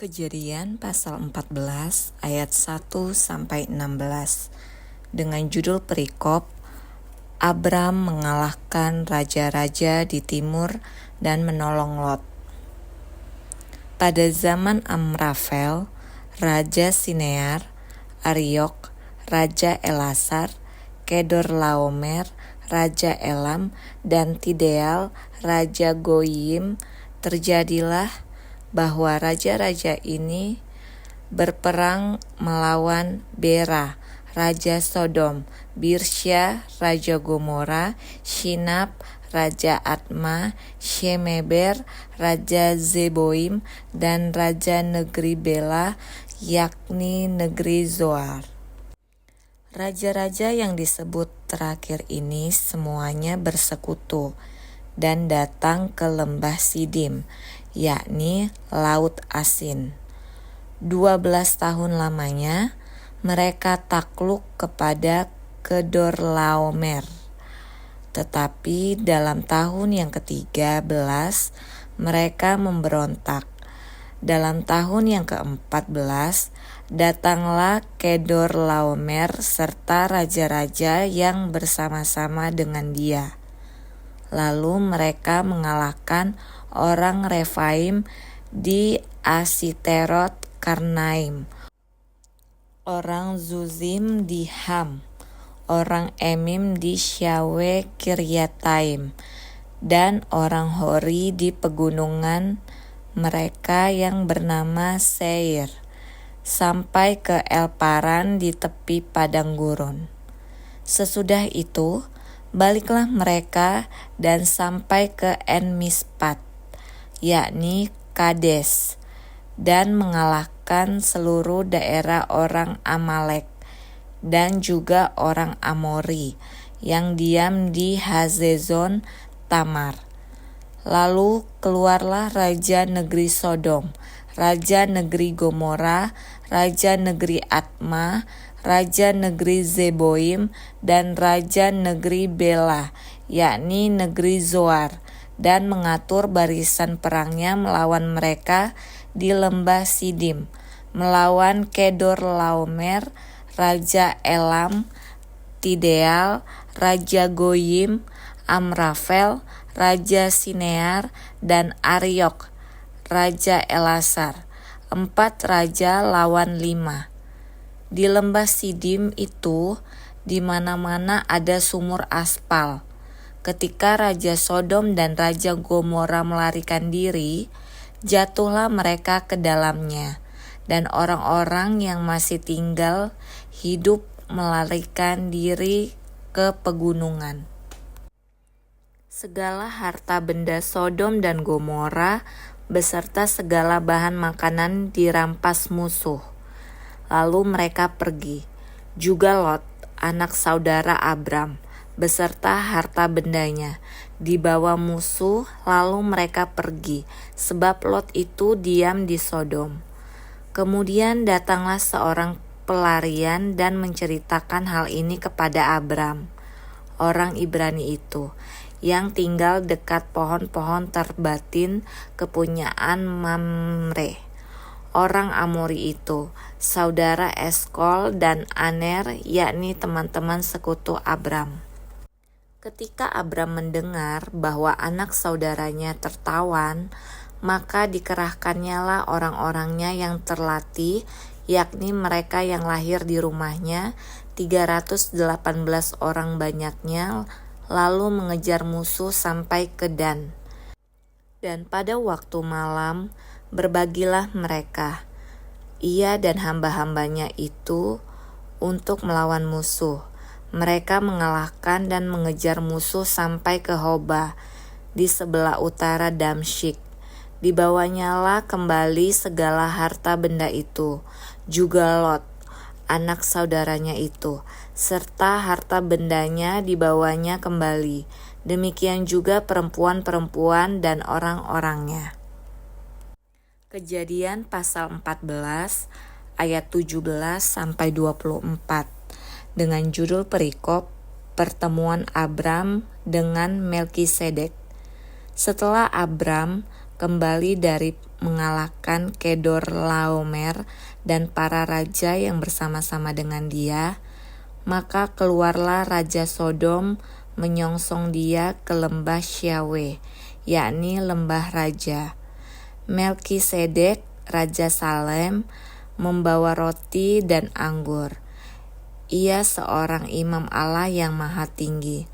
Kejadian pasal 14 ayat 1 sampai 16 dengan judul perikop Abram mengalahkan raja-raja di timur dan menolong Lot. Pada zaman Amrafel, Raja Sinear, Ariok, Raja Elasar, Kedorlaomer, Raja Elam, dan Tideal, Raja Goyim, terjadilah bahwa raja-raja ini berperang melawan Bera, Raja Sodom, Birsya, Raja Gomora, Shinab, Raja Adma, Shemeber, Raja Zeboim, dan Raja negeri Bela, yakni negeri Zoar. Raja-raja yang disebut terakhir ini semuanya bersekutu dan datang ke lembah Sidim, yakni Laut Asin. 12 tahun lamanya mereka takluk kepada Kedorlaomer. Tetapi dalam tahun yang ke-13 mereka memberontak. Dalam tahun yang ke-14 datanglah Kedorlaomer serta raja-raja yang bersama-sama dengan dia. Lalu mereka mengalahkan orang Refaim di Asiterot Karnaim, orang Zuzim di Ham, orang Emim di Syawe Kiryataim, dan orang Hori di pegunungan mereka yang bernama Seir, sampai ke Elparan di tepi padang gurun. Sesudah itu, baliklah mereka dan sampai ke En-Mispat, yakni Kades, dan mengalahkan seluruh daerah orang Amalek dan juga orang Amori yang diam di Hazezon Tamar. Lalu keluarlah raja negeri Sodom, raja negeri Gomora, raja negeri Adma, raja negeri Zeboim, dan raja negeri Bela, yakni negeri Zoar, dan mengatur barisan perangnya melawan mereka di lembah Sidim, melawan Kedorlaomer, raja Elam, Tideal, raja Goyim, Amrafel, raja Sinear, dan Ariok, raja Elasar. 4 raja lawan 5. Di lembah Sidim itu, di mana-mana ada sumur aspal. Ketika Raja Sodom dan Raja Gomora melarikan diri, jatuhlah mereka ke dalamnya, dan orang-orang yang masih tinggal hidup melarikan diri ke pegunungan. Segala harta benda Sodom dan Gomora beserta segala bahan makanan dirampas musuh. Lalu mereka pergi. Juga Lot, anak saudara Abram, beserta harta bendanya, dibawa musuh, lalu mereka pergi, sebab Lot itu diam di Sodom. Kemudian datanglah seorang pelarian dan menceritakan hal ini kepada Abram, orang Ibrani itu, yang tinggal dekat pohon-pohon terbatin kepunyaan Mamre, orang Amori itu, saudara Eskol dan Aner, yakni teman-teman sekutu Abram. Ketika Abram mendengar bahwa anak saudaranya tertawan, maka dikerahkannyalah orang-orangnya yang terlatih, yakni mereka yang lahir di rumahnya, 318 orang banyaknya, lalu mengejar musuh sampai ke Dan. Dan pada waktu malam, berbagilah mereka, ia dan hamba-hambanya itu, untuk melawan musuh. Mereka mengalahkan dan mengejar musuh sampai ke Hoba, di sebelah utara Damsyik. Dibawanyalah kembali segala harta benda itu, juga Lot, anak saudaranya itu, serta harta bendanya dibawanya kembali. Demikian juga perempuan-perempuan dan orang-orangnya. Kejadian pasal 14 ayat 17 sampai 24 dengan judul perikop pertemuan Abram dengan Melkisedek. Setelah Abram kembali dari mengalahkan Kedorlaomer dan para raja yang bersama-sama dengan dia, maka keluarlah Raja Sodom menyongsong dia ke lembah Syawe, yakni lembah raja. Melkisedek, Raja Salem, membawa roti dan anggur. Ia seorang imam Allah yang maha tinggi.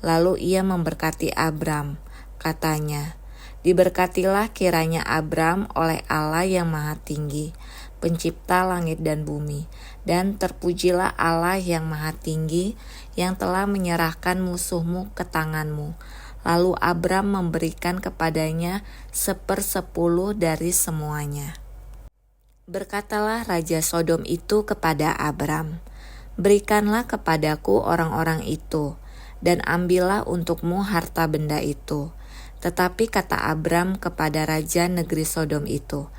Lalu ia memberkati Abram, katanya, "Diberkatilah kiranya Abram oleh Allah yang maha tinggi, pencipta langit dan bumi, dan terpujilah Allah yang maha tinggi yang telah menyerahkan musuhmu ke tanganmu." Lalu Abram memberikan kepadanya 1/10 dari semuanya. Berkatalah Raja Sodom itu kepada Abram, "Berikanlah kepadaku orang-orang itu, dan ambillah untukmu harta benda itu." Tetapi kata Abram kepada Raja negeri Sodom itu,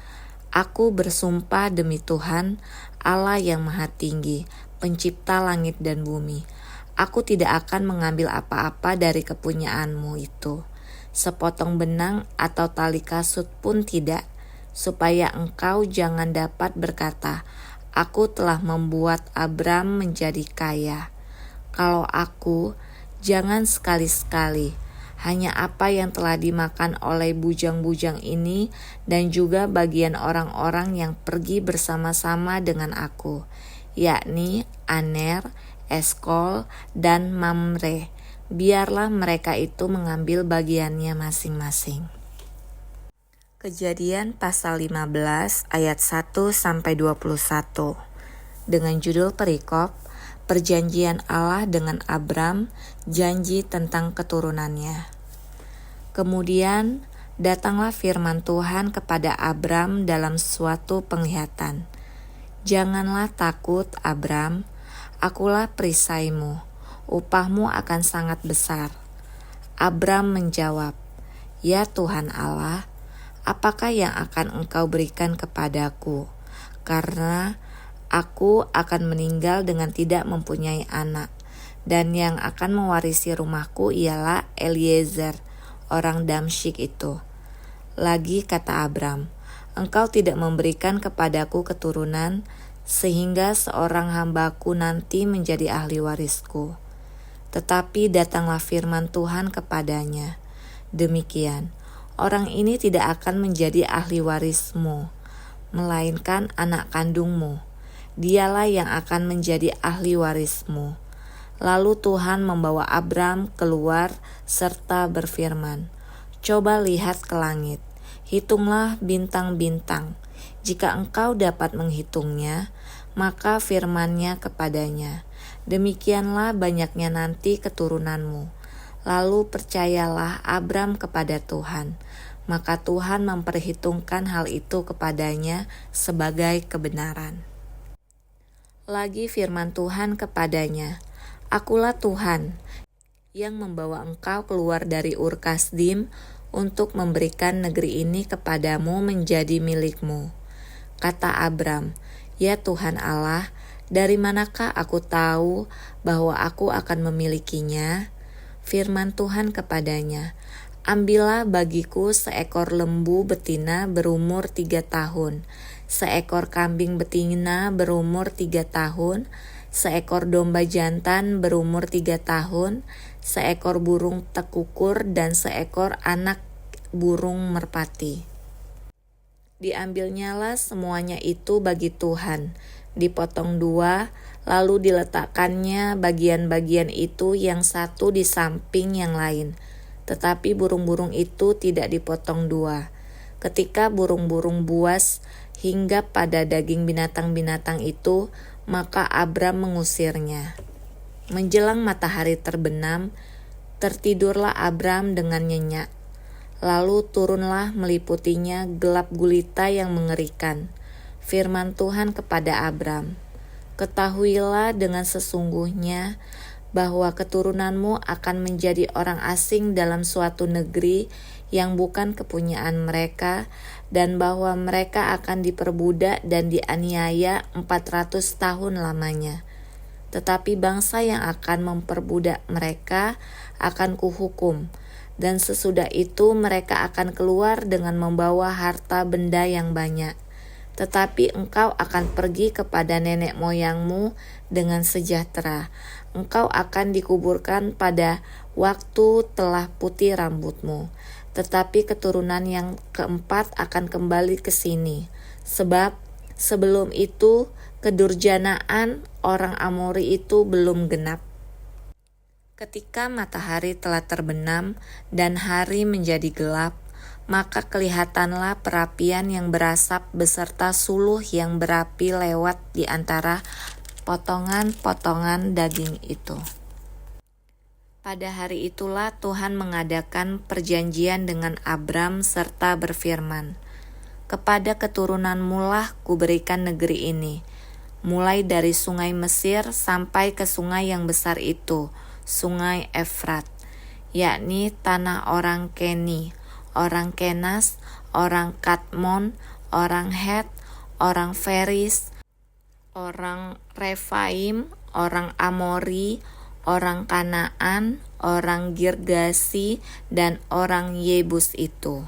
"Aku bersumpah demi Tuhan, Allah yang maha tinggi, pencipta langit dan bumi, aku tidak akan mengambil apa-apa dari kepunyaanmu itu, sepotong benang atau tali kasut pun tidak, supaya engkau jangan dapat berkata, 'Aku telah membuat Abram menjadi kaya.' Kalau aku, jangan sekali-sekali, hanya apa yang telah dimakan oleh bujang-bujang ini dan juga bagian orang-orang yang pergi bersama-sama dengan aku, yakni Aner, Eskol, dan Mamre. Biarlah mereka itu mengambil bagiannya masing-masing." Kejadian pasal 15 ayat 1-21 dengan judul perikop Perjanjian Allah dengan Abram, janji tentang keturunannya. Kemudian datanglah firman Tuhan kepada Abram dalam suatu penglihatan. "Janganlah takut, Abram, akulah perisaimu, upahmu akan sangat besar." Abram menjawab, "Ya Tuhan Allah, apakah yang akan engkau berikan kepadaku? Karena aku akan meninggal dengan tidak mempunyai anak, dan yang akan mewarisi rumahku ialah Eliezer, orang Damsyik itu." Lagi kata Abram, "Engkau tidak memberikan kepadaku keturunan, sehingga seorang hambaku nanti menjadi ahli warisku." Tetapi datanglah firman Tuhan kepadanya, "Demikian, orang ini tidak akan menjadi ahli warismu, melainkan anak kandungmu. Dialah yang akan menjadi ahli warismu." Lalu Tuhan membawa Abram keluar serta berfirman, "Coba lihat ke langit, hitunglah bintang-bintang. Jika engkau dapat menghitungnya, maka firman-Nya kepadanya, demikianlah banyaknya nanti keturunanmu." Lalu percayalah Abram kepada Tuhan, maka Tuhan memperhitungkan hal itu kepadanya sebagai kebenaran. Lagi firman Tuhan kepadanya, "Akulah Tuhan yang membawa engkau keluar dari Ur Kasdim untuk memberikan negeri ini kepadamu menjadi milikmu." Kata Abram, "Ya Tuhan Allah, dari manakah aku tahu bahwa aku akan memilikinya?" Firman Tuhan kepadanya, "Ambillah bagiku seekor lembu betina berumur 3 tahun, seekor kambing betina berumur 3 tahun, seekor domba jantan berumur 3 tahun, seekor burung tekukur, dan seekor anak burung merpati." Diambilnyalah semuanya itu bagi Tuhan, dipotong 2, lalu diletakkannya bagian-bagian itu yang satu di samping yang lain. Tetapi burung-burung itu tidak dipotong 2. Ketika burung-burung buas hingga pada daging binatang-binatang itu, maka Abram mengusirnya. Menjelang matahari terbenam, tertidurlah Abram dengan nyenyak. Lalu turunlah meliputinya gelap gulita yang mengerikan. Firman Tuhan kepada Abram, "Ketahuilah dengan sesungguhnya bahwa keturunanmu akan menjadi orang asing dalam suatu negeri yang bukan kepunyaan mereka, dan bahwa mereka akan diperbudak dan dianiaya 400 tahun lamanya. Tetapi bangsa yang akan memperbudak mereka akan kuhukum, dan sesudah itu mereka akan keluar dengan membawa harta benda yang banyak. Tetapi engkau akan pergi kepada nenek moyangmu dengan sejahtera. Engkau akan dikuburkan pada waktu telah putih rambutmu. Tetapi keturunan yang keempat akan kembali ke sini. Sebab sebelum itu kedurjanaan orang Amori itu belum genap. Ketika matahari telah terbenam dan hari menjadi gelap, maka kelihatanlah perapian yang berasap beserta suluh yang berapi lewat di antara potongan-potongan daging itu. Pada hari itulah Tuhan mengadakan perjanjian dengan Abram serta berfirman, "Kepada keturunanmu lah kuberikan negeri ini, mulai dari sungai Mesir sampai ke sungai yang besar itu, sungai Efrat, yakni tanah orang Keni, orang Kenas, orang Kadmon, orang Het, orang Feris, orang Refaim, orang Amori, orang Kanaan, orang Girgasi, dan orang Yebus itu."